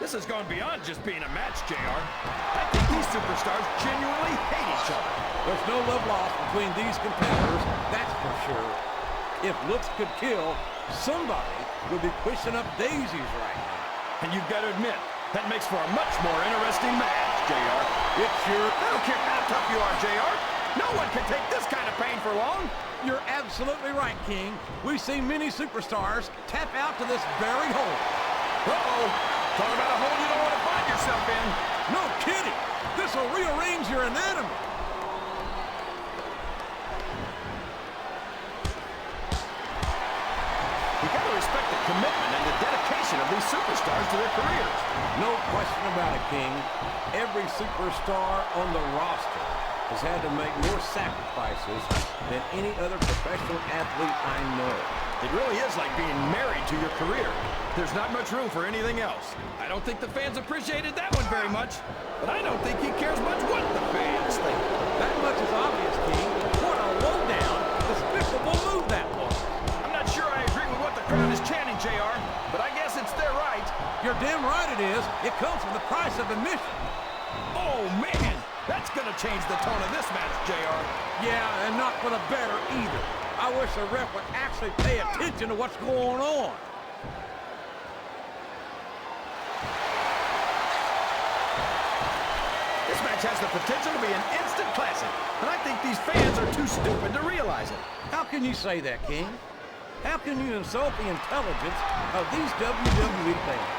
This has gone beyond just being a match, JR. I think these superstars genuinely hate each other. There's no love lost between these competitors, that's for sure. If looks could kill, somebody would be pushing up daisies right now. And you've got to admit, that makes for a much more interesting match, JR. It sure... I don't care how tough you are, JR. No one can take this kind of pain for long. You're absolutely right, King. We see many superstars tap out to this very hole. Uh-oh. Talk about a hole you don't want to find yourself in. No kidding. This will rearrange your anatomy. You got to respect the commitment and the dedication of these superstars to their careers. No question about it, King. Every superstar on the roster has had to make more sacrifices than any other professional athlete I know. It really is like being married to your career. There's not much room for anything else. I don't think the fans appreciated that one very much, but I don't think he cares much what the fans think. That much is obvious, King. What a low-down, despicable move that was. I'm not sure I agree with what the crowd is chanting, JR, but I guess it's their right. You're damn right it is. It comes from the price of admission. Oh, man! That's gonna change the tone of this match, JR. Yeah, and not for the better either. I wish the ref would actually pay attention to what's going on. This match has the potential to be an instant classic, and I think these fans are too stupid to realize it. How can you say that, King? How can you insult the intelligence of these WWE fans?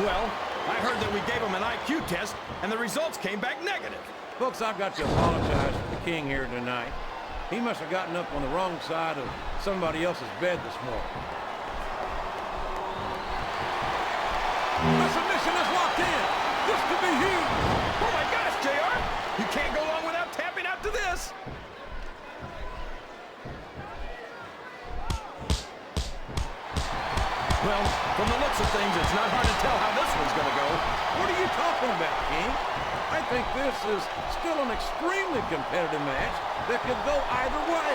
Well, I heard that we gave them an IQ test, and the results came back negative. Folks, I've got to apologize for the King here tonight. He must have gotten up on the wrong side of somebody else's bed this morning. The submission is locked in. This could be huge. Oh my gosh, JR! You can't go long without tapping out to this. Well, from the looks of things, it's not hard to tell how this one's going to go. What are you talking about, King? I think this is still an extremely competitive match that could go either way.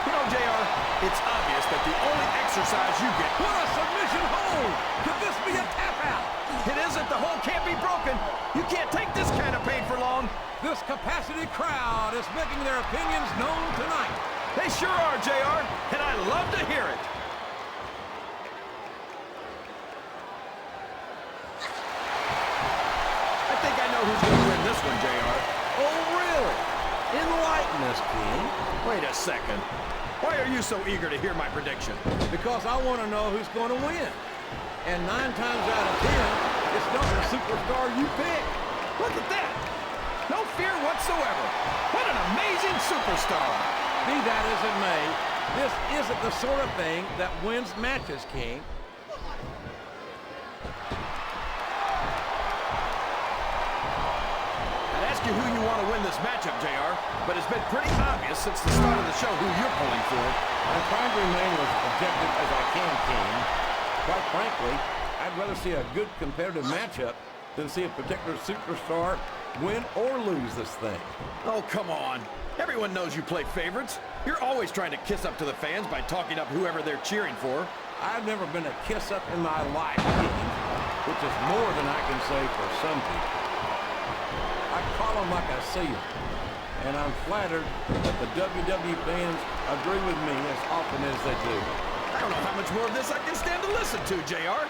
You know, JR, it's obvious that the only exercise you get... What a submission hold! Could this be a tap out? It isn't. The hold can't be broken. You can't take this kind of pain for long. This capacity crowd is making their opinions known tonight. They sure are, JR, and I love to hear it. I think I know who's going to win this one, JR. Oh, really? Enlighten us, King. Wait a second. Why are you so eager to hear my prediction? Because I want to know who's going to win. And 9 times out of 10, it's not the superstar you pick. Look at that. No fear whatsoever. What an amazing superstar. Be that as it may, this isn't the sort of thing that wins matches, King. I'd ask you who you want to win this matchup, JR, but it's been pretty obvious since the start of the show who you're pulling for. I'm trying to remain as objective as I can, King. Quite frankly, I'd rather see a good competitive matchup than see a particular superstar win or lose this thing. Oh, come on. Everyone knows you play favorites. You're always trying to kiss up to the fans by talking up whoever they're cheering for. I've never been a kiss-up in my life, King, which is more than I can say for some people. I call them like I see them, and I'm flattered that the WWE fans agree with me as often as they do. I don't know how much more of this I can stand to listen to, JR.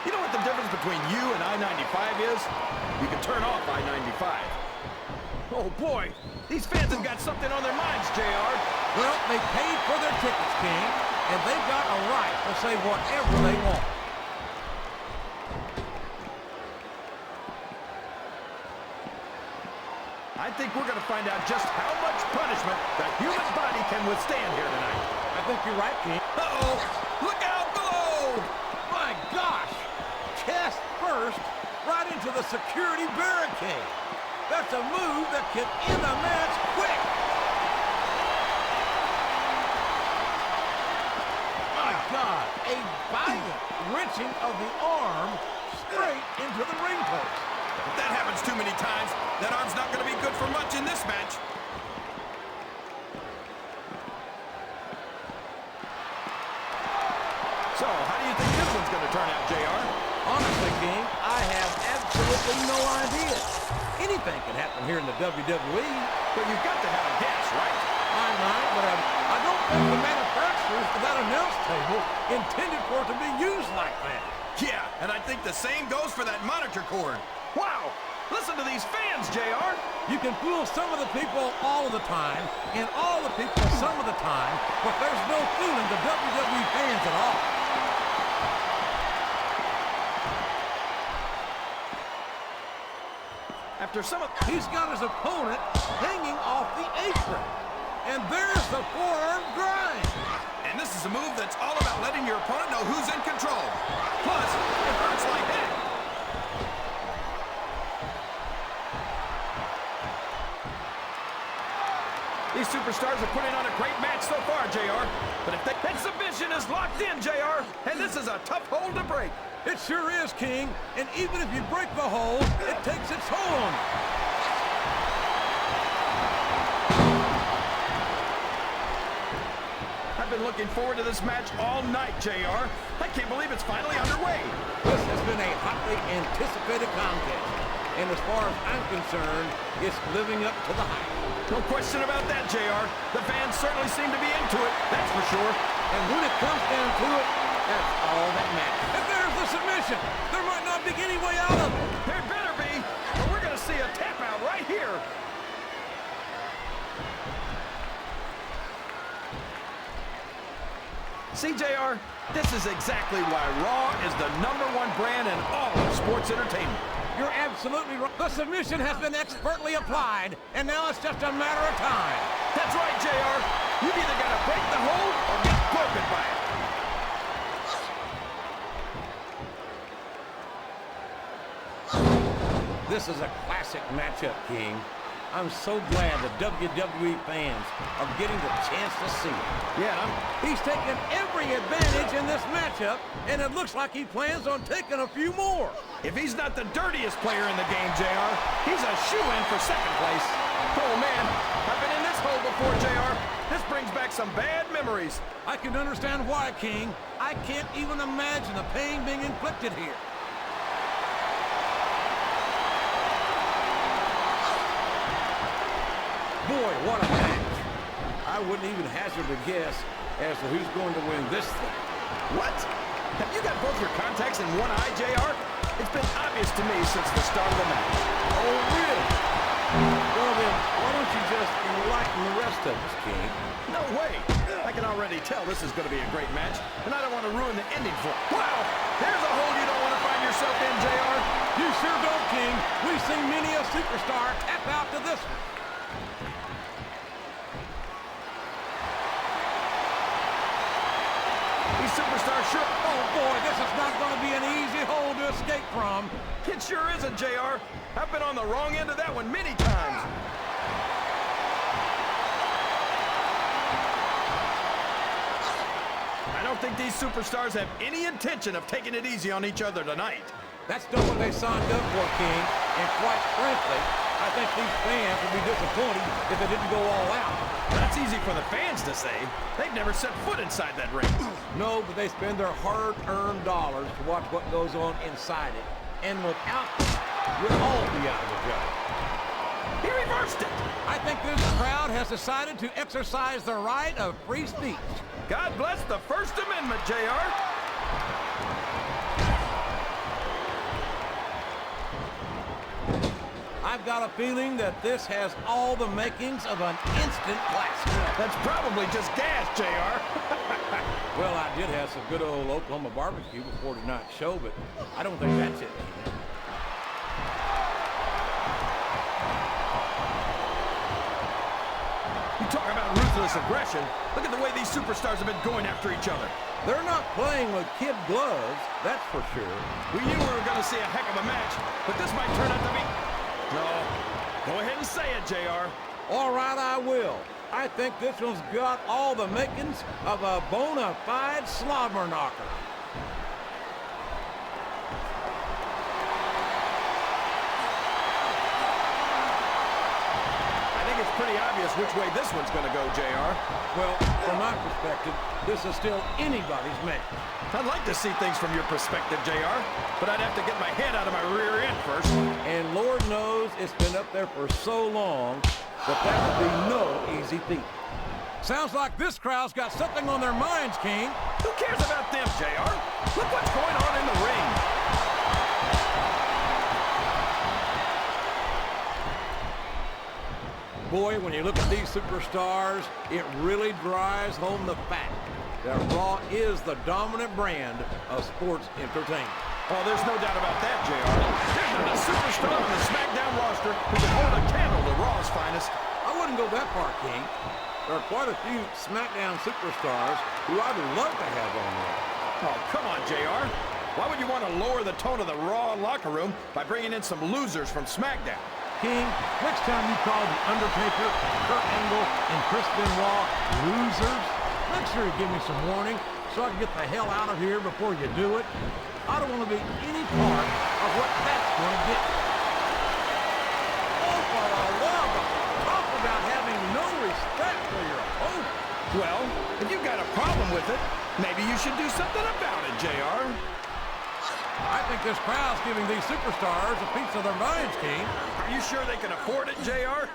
You know what the difference between you and I-95 is? You can turn off I-95. Oh, boy. These fans have got something on their minds, JR. Well, they paid for their tickets, King, and they've got a right to say whatever they want. I think we're going to find out just how much punishment the human body can withstand here tonight. I think you're right, King. Uh-oh! Look out below! My gosh! Chest first, right into the security barricade. That's a move that can end a match quick. My God, a violent wrenching of the arm straight into the ring post. If that happens too many times, that arm's not going to be good for much in this match. So, how do you think this one's going to turn out, JR? Honestly, King, I have absolutely simply no idea. Anything can happen here in the WWE. But you've got to have a guess, right? I might, but I don't think the manufacturers of that announce table intended for it to be used like that. Yeah, and I think the same goes for that monitor cord. Wow! Listen to these fans, JR! You can fool some of the people all of the time, and all the people some of the time, but there's no fooling the WWE fans at all. After some of... He's got his opponent hanging off the apron. And there's the forearm grind. And this is a move that's all about letting your opponent know who's in control. Plus, it hurts like heck. These superstars are putting on a great match so far, JR. But if that submission is locked in, JR, and this is a tough hold to break. It sure is, King. And even if you break the hold, it takes its toll on you. I've been looking forward to this match all night, JR. I can't believe it's finally underway. This has been a hotly anticipated contest. And as far as I'm concerned, it's living up to the hype. No question about that, JR. The fans certainly seem to be into it, that's for sure. And when it comes down to it, that's all that matters. And there's the submission. There might not be any way out of it. There better be, or we're going to see a tap out right here. See, JR, this is exactly why Raw is the #1 brand in all of sports entertainment. You're absolutely right. The submission has been expertly applied, and now it's just a matter of time. That's right, JR. You've either got to break the hold or get broken by it. This is a classic matchup, King. I'm so glad the WWE fans are getting the chance to see it. Yeah, He's taken every advantage in this matchup, and it looks like he plans on taking a few more. if he's not the dirtiest player in the game, JR, he's a shoo-in for second place. Oh, man, I've been in this hole before, JR. This brings back some bad memories. I can understand why, King. I can't even imagine the pain being inflicted here. Boy, what a match. I wouldn't even hazard a guess as to who's going to win this thing. What? Have you got both your contacts in one eye, JR? It's been obvious to me since the start of the match. Oh, really? Well, then, why don't you just enlighten the rest of us, King? No way. I can already tell this is going to be a great match, and I don't want to ruin the ending for it. Wow! There's a hole you don't want to find yourself in, JR. You sure don't, King. We've seen many a superstar tap out to this one. These superstars sure... Oh, boy, this is not going to be an easy hole to escape from. It sure isn't, JR. I've been on the wrong end of that one many times. I don't think these superstars have any intention of taking it easy on each other tonight. That's not what they signed up for, King. And quite frankly, I think these fans would be disappointed if it didn't go all out. That's easy for the fans to say. They've never set foot inside that ring. No, but they spend their hard-earned dollars to watch what goes on inside it. And without them, we'll all be out of a job. He reversed it. I think this crowd has decided to exercise the right of free speech. God bless the First Amendment, JR. I've got a feeling that this has all the makings of an instant classic. That's probably just gas, JR. Well, I did have some good old Oklahoma barbecue before tonight's show, but I don't think that's it, King. You talk about ruthless aggression. Look at the way these superstars have been going after each other. They're not playing with kid gloves, that's for sure. We knew we were going to see a heck of a match, but this might turn out to be... No. Go ahead and say it, JR. All right, I will. I think this one's got all the makings of a bona fide slobber knocker. I think it's pretty pretty obvious which way this one's gonna go, JR. Well, from my perspective, this is still anybody's match. I'd like to see things from your perspective, JR, but I'd have to get my head out of my rear end first. And Lord knows it's been up there for so long that would be no easy feat. Sounds like this crowd's got something on their minds, King. Who cares about them, JR? Look what's going on in the ring. Boy, when you look at these superstars, it really drives home the fact that Raw is the dominant brand of sports entertainment. Oh, there's no doubt about that, JR. There's not a superstar on the SmackDown roster who can hold a candle to Raw's finest. I wouldn't go that far, King. There are quite a few SmackDown superstars who I'd love to have on Raw. Oh, come on, JR. Why would you want to lower the tone of the Raw locker room by bringing in some losers from SmackDown? King, next time you call The Undertaker, Kurt Angle, and Chris Benoit losers, make sure you give me some warning so I can get the hell out of here before you do it. I don't want to be any part of what that's going to get. Oh, for the love of God, talk about having no respect for your opponent. Well, if you've got a problem with it, maybe you should do something about it, JR. I think this crowd's giving these superstars a piece of their minds, King. Are you sure they can afford it, JR?